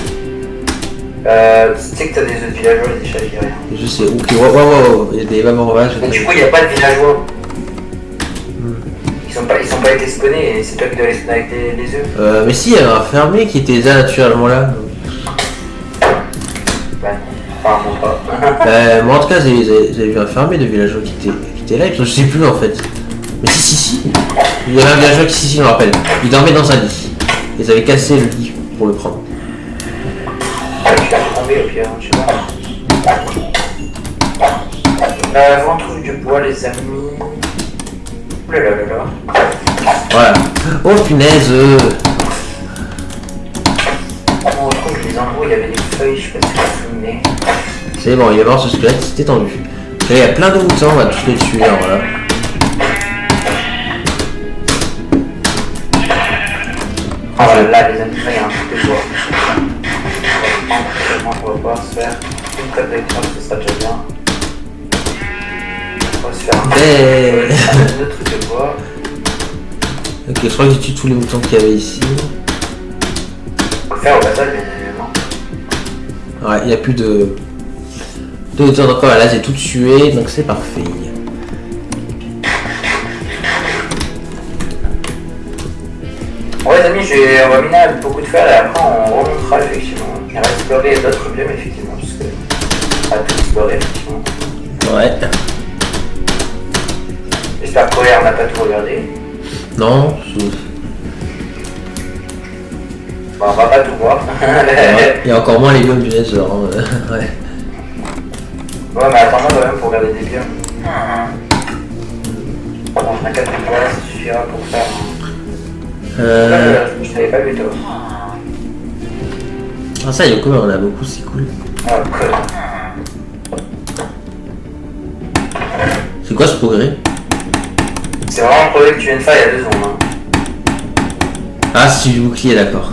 [SPEAKER 2] Tu sais que t'as des autres villageois, déjà, je dis rien.
[SPEAKER 1] Je sais, ok, wow, il y a des vamorages.
[SPEAKER 2] Mais du coup, il n'y a pas de villageois. Ils sont pas été spawnés et c'est toi qui dois les spawner avec les œufs.
[SPEAKER 1] Mais si, il y avait un fermier qui était là naturellement là.
[SPEAKER 2] Bah, apparemment pas.
[SPEAKER 1] Moi en tout cas, j'avais vu un fermier de villageois qui était là, et puis je sais plus en fait. Mais si. Il y avait un villageois qui, si, je me rappelle. Il dormait dans un lit. Ils avaient cassé le lit pour le prendre.
[SPEAKER 2] Je vais retomber au pire, je sais pas. On trouve du bois, les amis. Oulala.
[SPEAKER 1] Voilà. Oh punaise.
[SPEAKER 2] On retrouve les endroits où il y avait des feuilles, je sais pas si vous vous souvenez.
[SPEAKER 1] C'est bon, il est mort ce squelette, c'était tendu. Là, il y a plein de moutons, on va tous les tuer, hein, voilà.
[SPEAKER 2] Oh là, les amis, il y a un truc de bois. On va pouvoir se faire une table d'électrons, ce sera déjà bien. On va se faire un autre truc de bois.
[SPEAKER 1] Ok, je crois que j'ai tué tous les moutons qu'il y avait ici.
[SPEAKER 2] On va le faire au passage, bien évidemment.
[SPEAKER 1] Ouais, il n'y a plus de hauteur encore, là j'ai tout tué, donc c'est parfait.
[SPEAKER 2] Ouais les amis, on va miner avec beaucoup de fer et après on remontera effectivement. On va explorer d'autres biomes effectivement, parce que on va tout explorer effectivement.
[SPEAKER 1] Ouais.
[SPEAKER 2] J'espère que Colère n'a pas tout regardé.
[SPEAKER 1] Non,
[SPEAKER 2] Bon, on va pas tout voir.
[SPEAKER 1] il y a encore moins les biomes du Nether, hein. Ouais.
[SPEAKER 2] Ouais mais attends-moi quand même pour regarder des biomes. Bon, on a 4 bois, ça suffira pour faire. Je t'avais pas vu toi.
[SPEAKER 1] Ah ça, Yoko, on a beaucoup, c'est cool.
[SPEAKER 2] Ah, cool.
[SPEAKER 1] C'est quoi ce progrès?
[SPEAKER 2] C'est vraiment le progrès que tu viens de faire il y a 2 secondes. Hein.
[SPEAKER 1] Ah, c'est du bouclier, d'accord.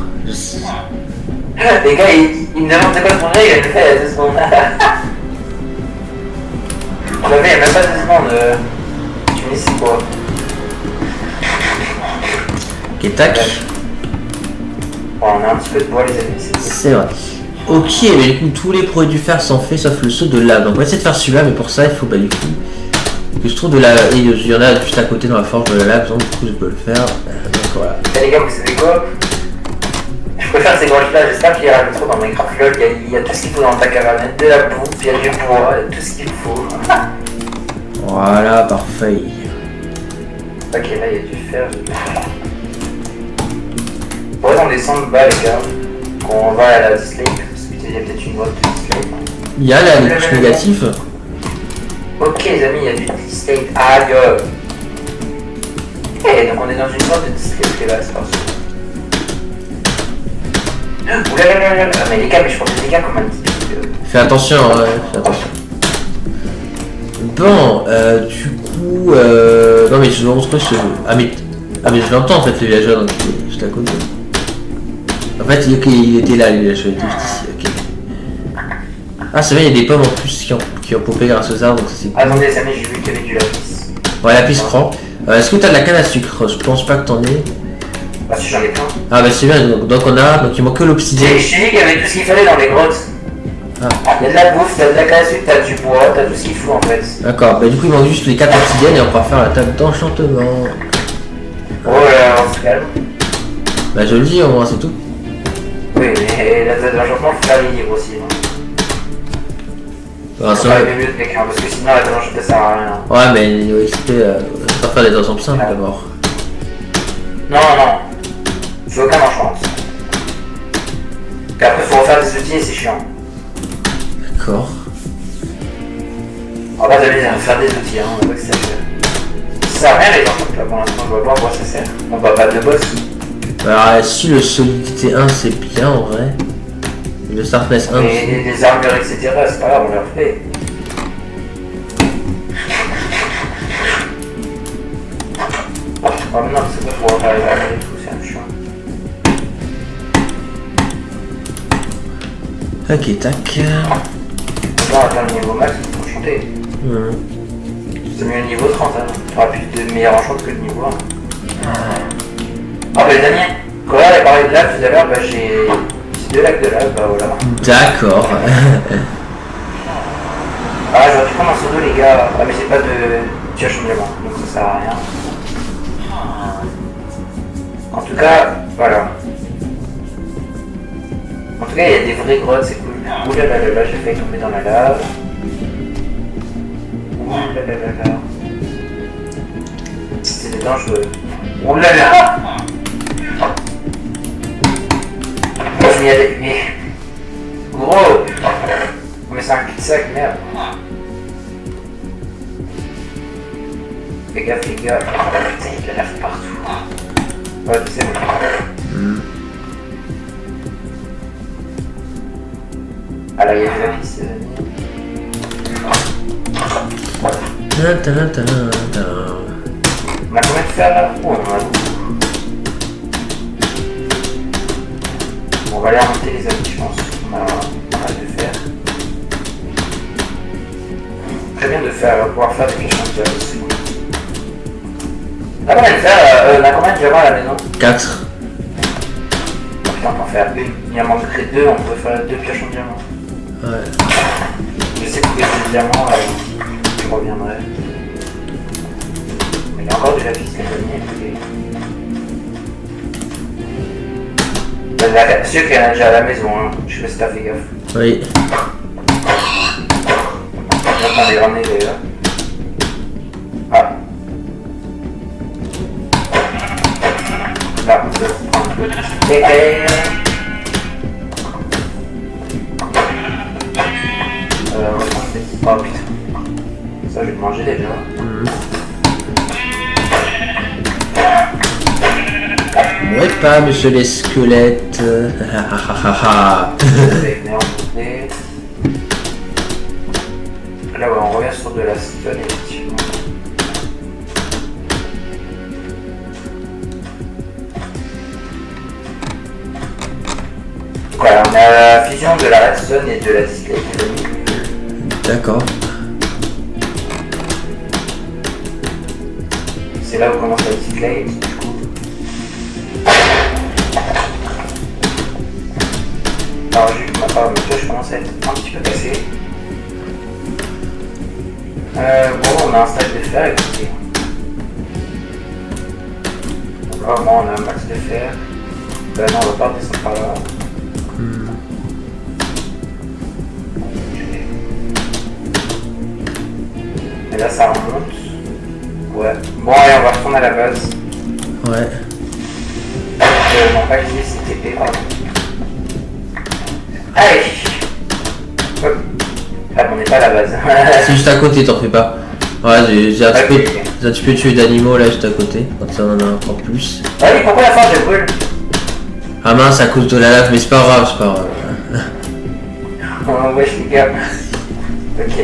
[SPEAKER 2] Les gars, ils me demandent c'est quoi ce progrès, il vient de le faire il y a 2 secondes. Vous l'avez, il n'y a même pas 2 secondes. Tu me dis c'est quoi?
[SPEAKER 1] Ok, tac.
[SPEAKER 2] Bon, on a un petit peu de bois les amis,
[SPEAKER 1] C'est vrai. Ok, mais du coup, tous les produits du fer sont faits sauf le saut de lave. Donc on va essayer de faire celui-là, mais pour ça, il faut bah, du coup que je trouve de la. Et il y en a juste à côté dans la forge de la lave, donc du coup, je peux le faire. Donc voilà.
[SPEAKER 2] Et les gars, vous savez quoi? Je préfère ces grottes-là, j'espère qu'il y aura trop dans Minecraft LOL. Il y a tout ce qu'il faut dans ta caravane, de la bouffe, il y a du bois, il y a tout ce qu'il faut.
[SPEAKER 1] Voilà, parfait.
[SPEAKER 2] Ok, là il y a du fer, j'ai du fer. Bon, on descend bas les gars, qu'on va à la dislike, parce qu'il y a peut-être une grotte de dislike.
[SPEAKER 1] Il y a là les touches négatives.
[SPEAKER 2] Ok les amis, il y a du dislike. Ah go. Ok, donc on est dans une grotte de dislike là, c'est parti. Oulala, mais les gars, mais je prends des dégâts comme un petit peu.
[SPEAKER 1] Fais attention, ouais, fais attention. Bon, du coup, non mais je vais montrer ce. Ah mais je l'entends en fait le villageois, donc il est juste à côté. En fait, il était là, le villageois, il était juste ici, ok. Ah c'est vrai, il y a des pommes en plus qui ont popé grâce aux arbres, donc c'est cool.
[SPEAKER 2] Attendez, ça j'ai vu qu'il y avait du lapis.
[SPEAKER 1] Ouais, la piste prend. Est-ce que t'as de la canne à sucre? Je pense pas que t'en aies.
[SPEAKER 2] Bah si j'en ai plein.
[SPEAKER 1] Ah bah c'est bien, donc il manque que l'obsidienne.
[SPEAKER 2] Je t'ai dit qu'il y avait tout ce qu'il fallait dans les grottes.
[SPEAKER 1] Ah.
[SPEAKER 2] Il y a de la bouffe, t'as de la canne à sucre, t'as du bois, t'as tout ce qu'il faut en fait.
[SPEAKER 1] D'accord, bah du coup il manque juste les 4 obsidiennes et on pourra faire la table d'enchantement.
[SPEAKER 2] Oh là, on se calme.
[SPEAKER 1] Bah je le dis au moins, c'est tout.
[SPEAKER 2] Oui, mais la table d'enchantement, faut faire les livres aussi. Hein.
[SPEAKER 1] Ah,
[SPEAKER 2] Faut
[SPEAKER 1] c'est
[SPEAKER 2] pas
[SPEAKER 1] vrai.
[SPEAKER 2] les bibliothèques, hein, parce que sinon la table d'enchantement ça sert à rien.
[SPEAKER 1] Ouais mais oui, c'était pas faire des ensembles simples d'abord.
[SPEAKER 2] Non, non. Je veux aucun enchant. Et après, faut refaire des outils et c'est chiant.
[SPEAKER 1] D'accord.
[SPEAKER 2] On va pas t'amuser à faire des outils, hein, on voit que ça sert. Ça sert à rien les enchants, là pour l'instant, je vois pas à quoi ça sert. On va pas de boss.
[SPEAKER 1] Alors si le solidité 1 c'est bien en vrai. Et le sharpness 1 aussi.
[SPEAKER 2] Et les armures, etc., c'est pas grave, on les refait. Oh mais non, c'est pas pour refaire les armures et tout, c'est un chiant.
[SPEAKER 1] Ok, tac.
[SPEAKER 2] Là, on atteint le niveau max pour chanter. C'est mieux le niveau 30, hein. T'auras plus de meilleure enchante que le niveau 1. Ah bah les amis, quand on a parlé de lave tout à l'heure, bah j'ai 2 lacs de lave, bah voilà.
[SPEAKER 1] D'accord.
[SPEAKER 2] Ah j'aurais dû prendre un seau d'eau les gars. Ah mais j'ai pas de pioche en diamant, donc ça sert à rien. En tout cas, voilà. En tout cas il y a des vraies grottes, c'est cool. Ouh là là là là, j'ai failli tomber dans la lave. Ouh là là là là. C'était dangereux. Ouh là là. Oh, je m'y allais, mais... Gros. Mais c'est un cul-de-sac, merde. Fais gaffe les gars. Oh putain, il y a de la lave partout. Ouais, c'est bon. Ah là, il y a de la piste. On a combien de fer là? Oh, on en a beaucoup. Bon, on va aller remonter les amis, je pense. On a de fer. Très bien de fer, on va pouvoir faire des questions de diamant, c'est cool. On a combien de fer? On a combien de diamants à la maison?
[SPEAKER 1] 4.
[SPEAKER 2] Oh putain, on peut en faire une. Il en manquerait 2, on peut faire 2 pioches en diamant.
[SPEAKER 1] Ouais.
[SPEAKER 2] Je sais couper des diamants, je reviendrai. Mais il y a encore de la piste, les amis. C'est sûr qu'il y en a déjà à la maison, hein. Je sais pas si t'as fait gaffe.
[SPEAKER 1] Oui.
[SPEAKER 2] On les ramener déjà. Ah. Là, on peut prendre un peu de éclair. On va prendre des... Oh putain. Ça, je vais le manger déjà.
[SPEAKER 1] Ouais, pas monsieur les squelettes.
[SPEAKER 2] Là, ouais, on revient sur de la stone, effectivement. Voilà, on a la fusion de la redstone et de la display.
[SPEAKER 1] D'accord.
[SPEAKER 2] C'est là où commence la display, du coup. Alors, j'ai ma part de je commence à être un petit peu cassé. Bon, on a un stack de fer, écoutez. Donc là, au moins, on a un max de fer. Ben non, on va pas descendre par là. Et là, ça remonte. Ouais. Bon, allez, on va retourner à la base.
[SPEAKER 1] Ouais.
[SPEAKER 2] Non, pas utiliser ces TP, pardon. Allez. Hop. Ah, on n'est pas à la base.
[SPEAKER 1] C'est juste à côté, t'en fais pas. Ouais, j'ai un,
[SPEAKER 2] Ok.
[SPEAKER 1] petit peu tué d'animaux là juste à côté. Comme ça on en a encore plus.
[SPEAKER 2] Allez, pourquoi la forge elle brûle?
[SPEAKER 1] Ah mince, à cause de la lave, mais c'est pas grave, c'est pas grave.
[SPEAKER 2] Oh, wesh, les gars. Ok.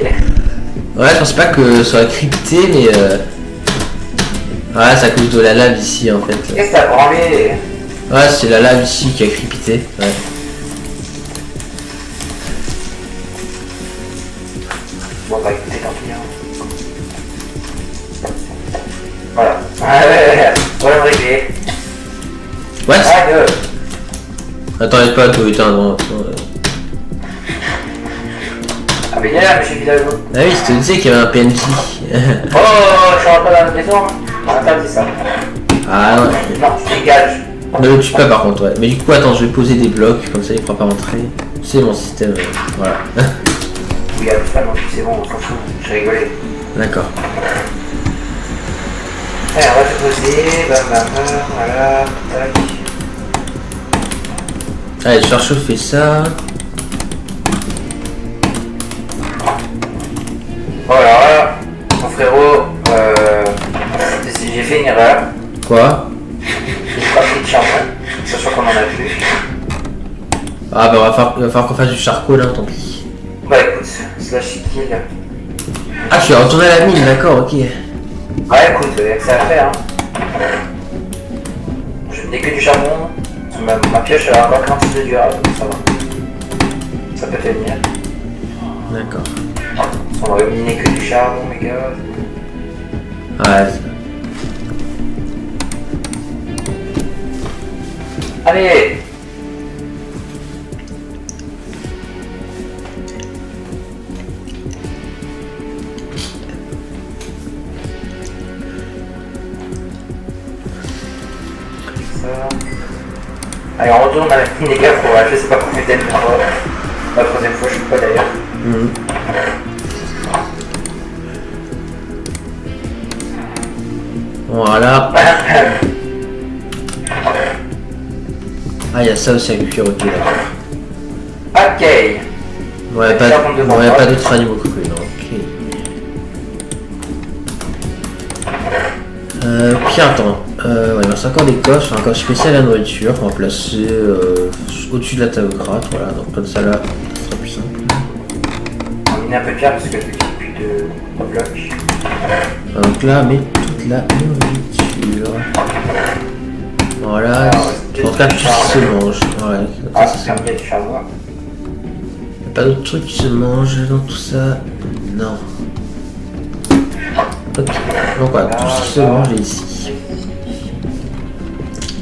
[SPEAKER 1] Ouais, je pensais pas que ça aurait crypté, mais ouais, c'est à cause de la lave ici en fait.
[SPEAKER 2] Qu'est-ce que t'as branlé?
[SPEAKER 1] Ouais, c'est la lave ici qui a crypté. Ouais.
[SPEAKER 2] Bon, bah écoutez, tant pis. Hein. Voilà. Problème réglé.
[SPEAKER 1] What?
[SPEAKER 2] Ah, deux.
[SPEAKER 1] Attends, laisse pas tout éteindre.
[SPEAKER 2] Ah, mais il est là, monsieur Vidalgo.
[SPEAKER 1] Ah oui, je te disais qu'il y avait un PNJ.
[SPEAKER 2] Oh, je suis rentré dans la maison. On a interdit ça.
[SPEAKER 1] Ah non.
[SPEAKER 2] Non, je dégage.
[SPEAKER 1] Ne le tue pas par contre, ouais. Mais du coup, attends, je vais poser des blocs, comme ça il pourra pas rentrer. C'est mon système, voilà.
[SPEAKER 2] Oui, à tout ça, non, c'est bon, on s'en fout. Je rigolais.
[SPEAKER 1] D'accord.
[SPEAKER 2] Allez, on va se poser. Bam, bam, bam. Voilà. Tac.
[SPEAKER 1] Allez, je vais faire chauffer ça.
[SPEAKER 2] Voilà, mon frérot, j'ai fait une erreur.
[SPEAKER 1] Quoi?
[SPEAKER 2] J'ai pas pris de charbon, sachant qu'on en a plus.
[SPEAKER 1] Ah bah il va falloir qu'on fasse du charcoal, hein, tant pis.
[SPEAKER 2] Bah écoute, slash kill.
[SPEAKER 1] Ah, je suis retourné à la mine, d'accord, ok.
[SPEAKER 2] Ouais, écoute, c'est à faire. Hein. Je n'ai que du charbon. Ma pioche elle a encore 46 de durable, ça va. Ça ça peut tenir.
[SPEAKER 1] D'accord.
[SPEAKER 2] On va miner que du charbon, mes gars.
[SPEAKER 1] Ouais.
[SPEAKER 2] Allez! Allez, on retourne à la mine des gars, je sais pas combien d'années la troisième fois, je sais pas d'ailleurs.
[SPEAKER 1] Voilà. Ah, il y a ça aussi avec cuir, ok, d'accord.
[SPEAKER 2] Ok.
[SPEAKER 1] Ouais, pas d'autres animaux cru, non, ok. Ok, attends. Ouais, il reste encore des coffres, un coffre spécial à la nourriture qu'on va placer au-dessus de la théocrate, voilà, donc comme ça là, ça sera plus simple.
[SPEAKER 2] On mine un peu de pierre parce que vu qu'il n'y a plus de blocs.
[SPEAKER 1] Donc là, mais toute la nourriture. Voilà, en tout cas tout se mange. Ouais,
[SPEAKER 2] Ah, c'est un bien du charbon.
[SPEAKER 1] Y'a pas d'autres trucs qui se mangent dans tout ça? Non. Ok, donc voilà, tout ce qui se mange est ici.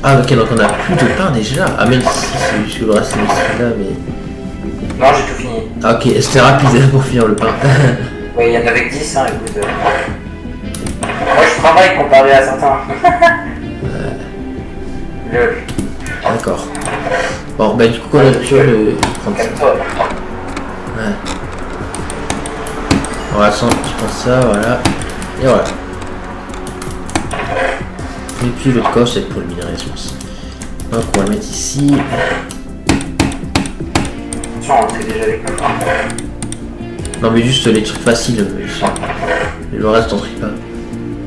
[SPEAKER 1] Ah ok, donc on a plus de pain déjà. Ah même si c'est juste que le reste c'est ici là, mais...
[SPEAKER 2] Non, j'ai tout fini.
[SPEAKER 1] Ah ok, c'était rapide pour finir le pain.
[SPEAKER 2] Oui, il y en avait que 10, hein, écoute. Moi je travaille comparé à certains. Lol.
[SPEAKER 1] D'accord. Bon, bah du coup, on a pu le prendre ça.
[SPEAKER 2] Calme-toi.
[SPEAKER 1] Ouais. Voilà, je prends ça, voilà. Et voilà. Et puis l'autre coffre, c'est pour le minerai, je pense. Donc on va le mettre ici.
[SPEAKER 2] Attention, on trie déjà les coffres.
[SPEAKER 1] Non mais juste les trucs faciles. Le reste, on trie pas.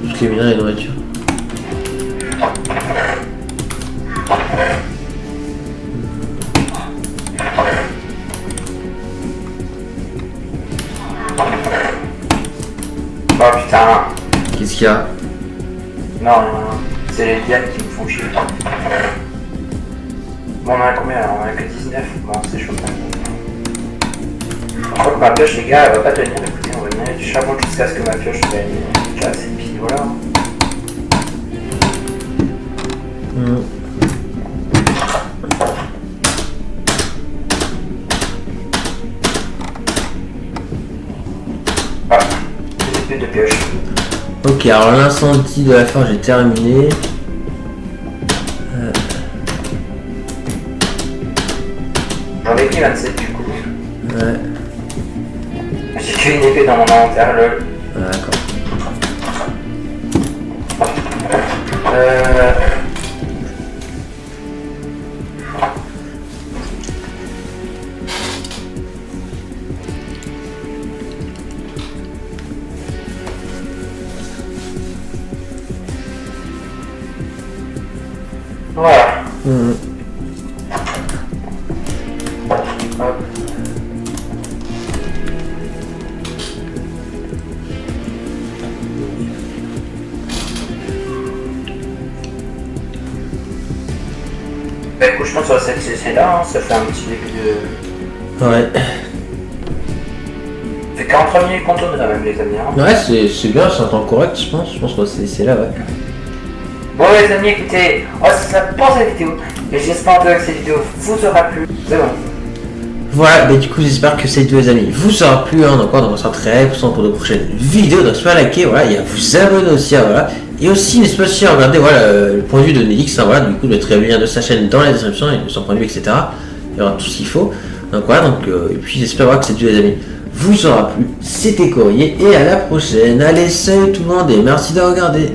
[SPEAKER 1] Juste les minerais et la nourriture.
[SPEAKER 2] Oh putain.
[SPEAKER 1] Qu'est-ce qu'il y a?
[SPEAKER 2] Non, c'est les lianes qui me font chier. Bon, on en a combien alors? On en a que 19. Bon, c'est chaud. Je crois que ma pioche, les gars, elle va pas tenir. Écoutez, on va donner du charbon jusqu'à ce que ma pioche gagne déjà assez. Puis voilà. Ah, j'ai plus de pioche.
[SPEAKER 1] Ok, alors l'incendie de la forge est terminé.
[SPEAKER 2] J'en ai pris 27 du coup.
[SPEAKER 1] Ouais.
[SPEAKER 2] J'ai qu'une épée dans mon inventaire, lol.
[SPEAKER 1] Ah, d'accord.
[SPEAKER 2] Voilà. Hop. Bah écoute, je pense que ça va c'est là, hein, ça fait un petit début de...
[SPEAKER 1] Ouais.
[SPEAKER 2] Ça fait 43 minutes qu'on tourne là même les amis. Hein.
[SPEAKER 1] Ouais, c'est bien, c'est un temps correct, je pense. Je pense qu'on va se laisser là, ouais.
[SPEAKER 2] Bon les amis, écoutez, c'est ça pour cette vidéo. Et j'espère que cette vidéo vous aura plu. C'est bon.
[SPEAKER 1] Voilà, mais du coup j'espère que ces deux amis vous aura plu, hein, donc on sera très présent pour de prochaines vidéos, donc soit liker, voilà, et à vous abonner aussi, hein, voilà. Et aussi n'hésitez pas aussi à regarder voilà, le point de vue de Nelix, hein, voilà, du coup je mettrai le lien de sa chaîne dans la description, et de son point de vue, etc. Il y aura tout ce qu'il faut. Donc voilà, donc, et puis j'espère voilà, que ces deux amis vous aura plu. C'était Courrier, et à la prochaine. Allez, salut tout le monde, et merci de regarder.